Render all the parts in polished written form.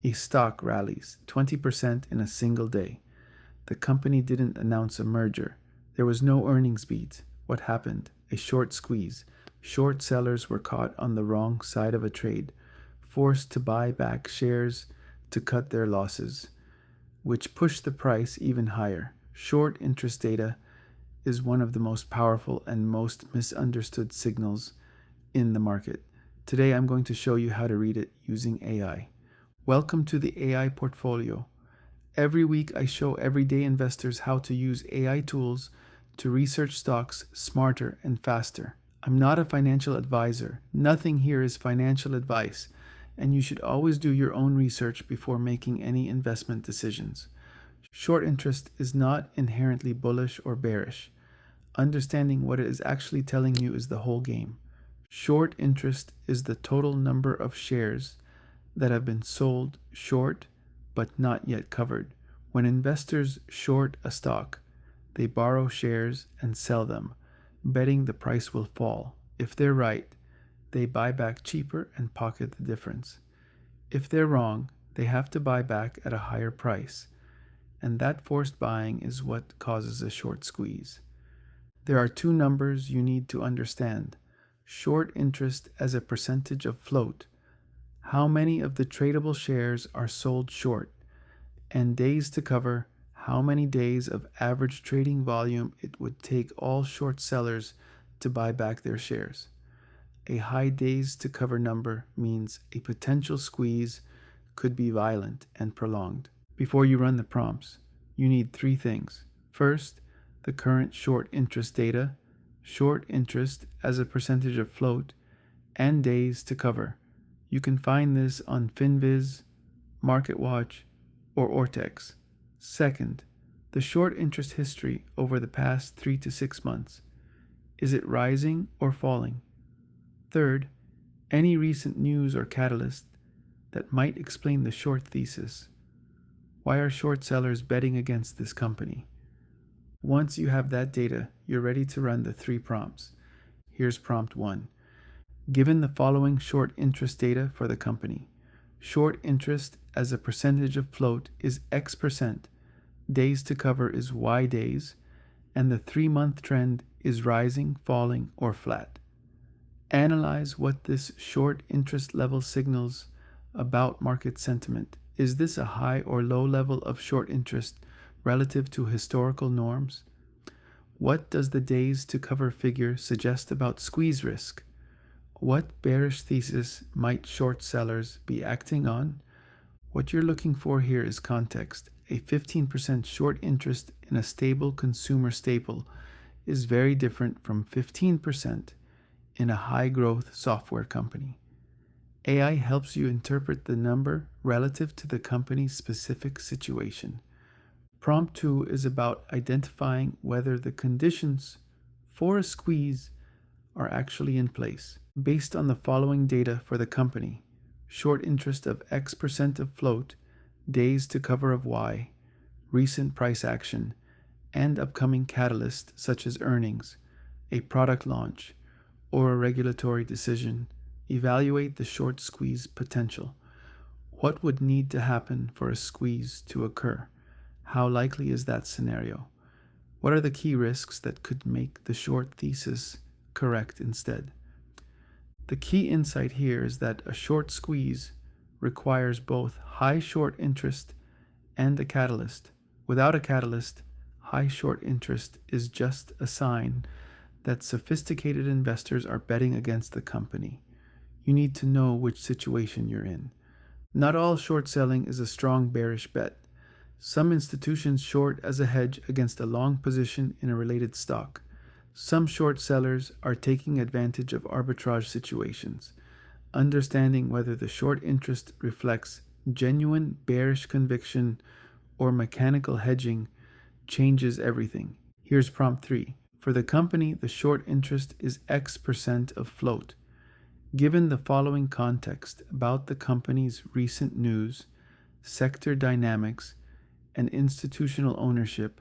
A stock rallies 20% in a single day. The company didn't announce a merger. There was no earnings beat. What happened? A short squeeze. Short sellers were caught on the wrong side of a trade, forced to buy back shares to cut their losses, which pushed the price even higher. Short interest data is one of the most powerful and most misunderstood signals in the market. Today I'm going to show you how to read it using AI. Welcome to the AI portfolio. Every week I show everyday investors how to use AI tools to research stocks smarter and faster. I'm not a financial advisor. Nothing here is financial advice, and you should always do your own research before making any investment decisions. Short interest is not inherently bullish or bearish. Understanding what it is actually telling you is the whole game. Short interest is the total number of shares that have been sold short but not yet covered. When investors short a stock, they borrow shares and sell them, betting the price will fall. If they're right, they buy back cheaper and pocket the difference. If they're wrong, they have to buy back at a higher price, and that forced buying is what causes a short squeeze. There are two numbers you need to understand: short interest as a percentage of float, how many of the tradable shares are sold short, and days to cover, how many days of average trading volume it would take all short sellers to buy back their shares. A high days to cover number means a potential squeeze could be violent and prolonged. Before you run the prompts, you need three things. First, the current short interest data, short interest as a percentage of float, and days to cover. You can find this on FinViz, MarketWatch, or Ortex. Second, the short interest history over the past 3 to 6 months. Is it rising or falling? Third, any recent news or catalyst that might explain the short thesis. Why are short sellers betting against this company? Once you have that data, you're ready to run the three prompts. Here's prompt 1. Given the following short interest data for the company, short interest as a percentage of float is X%, days to cover is Y days, and the 3-month trend is rising, falling, or flat. Analyze what this short interest level signals about market sentiment. Is this a high or low level of short interest relative to historical norms? What does the days to cover figure suggest about squeeze risk? What bearish thesis might short sellers be acting on? What you're looking for here is context. A 15% short interest in a stable consumer staple is very different from 15% in a high-growth software company. AI helps you interpret the number relative to the company's specific situation. Prompt 2 is about identifying whether the conditions for a squeeze are actually in place. Based on the following data for the company: short interest of X% of float, days to cover of Y, recent price action, and upcoming catalysts such as earnings, a product launch, or a regulatory decision, evaluate the short squeeze potential. What would need to happen for a squeeze to occur? How likely is that scenario? What are the key risks that could make the short thesis correct instead? The key insight here is that a short squeeze requires both high short interest and a catalyst. Without a catalyst, high short interest is just a sign that sophisticated investors are betting against the company. You need to know which situation you're in. Not all short selling is a strong bearish bet. Some institutions short as a hedge against a long position in a related stock. Some short sellers are taking advantage of arbitrage situations. Understanding whether the short interest reflects genuine bearish conviction or mechanical hedging changes everything. Here's prompt 3. For the company, the short interest is X% of float. Given the following context about the company's recent news, sector dynamics, and institutional ownership,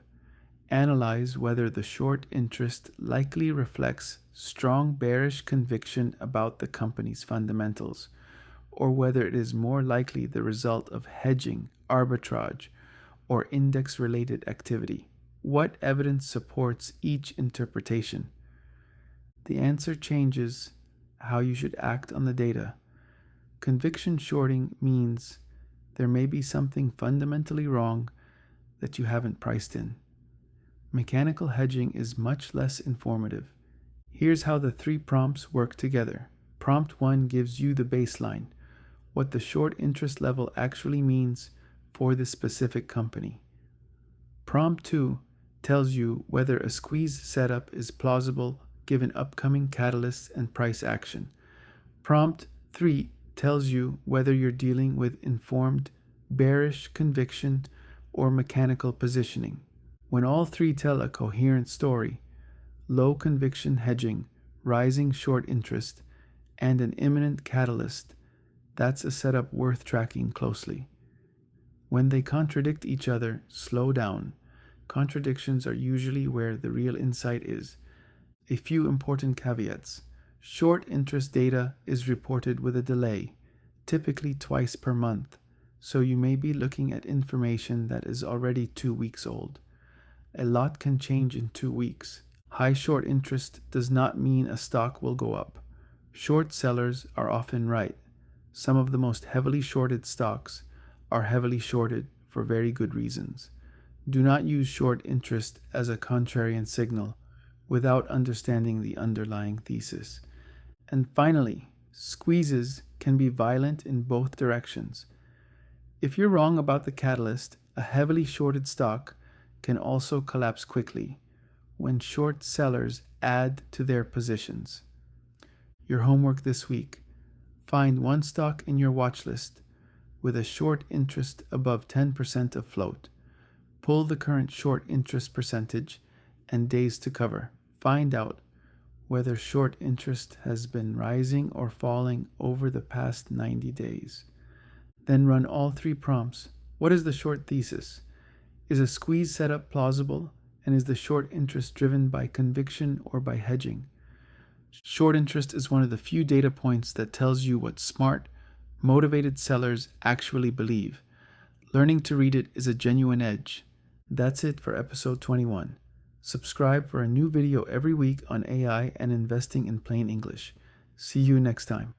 analyze whether the short interest likely reflects strong bearish conviction about the company's fundamentals, or whether it is more likely the result of hedging, arbitrage, or index-related activity. What evidence supports each interpretation? The answer changes how you should act on the data. Conviction shorting means there may be something fundamentally wrong that you haven't priced in. Mechanical hedging is much less informative. Here's how the 3 prompts work together. Prompt 1 gives you the baseline, what the short interest level actually means for the specific company. Prompt 2 tells you whether a squeeze setup is plausible given upcoming catalysts and price action. Prompt 3 tells you whether you're dealing with informed, bearish conviction or mechanical positioning. When all 3 tell a coherent story, low conviction hedging, rising short interest, and an imminent catalyst, that's a setup worth tracking closely. When they contradict each other, slow down. Contradictions are usually where the real insight is. A few important caveats. Short interest data is reported with a delay, typically twice per month, so you may be looking at information that is already 2 weeks old. A lot can change in 2 weeks. High short interest does not mean a stock will go up. Short sellers are often right. Some of the most heavily shorted stocks are heavily shorted for very good reasons. Do not use short interest as a contrarian signal without understanding the underlying thesis. And finally, squeezes can be violent in both directions. If you're wrong about the catalyst, a heavily shorted stock can also collapse quickly when short sellers add to their positions. Your homework this week: find one stock in your watch list with a short interest above 10% of float. Pull the current short interest percentage and days to cover. Find out whether short interest has been rising or falling over the past 90 days. Then run all 3 prompts. What is the short thesis? Is a squeeze setup plausible? And is the short interest driven by conviction or by hedging? Short interest is one of the few data points that tells you what smart, motivated sellers actually believe. Learning to read it is a genuine edge. That's it for episode 21. Subscribe for a new video every week on AI and investing in plain English. See you next time.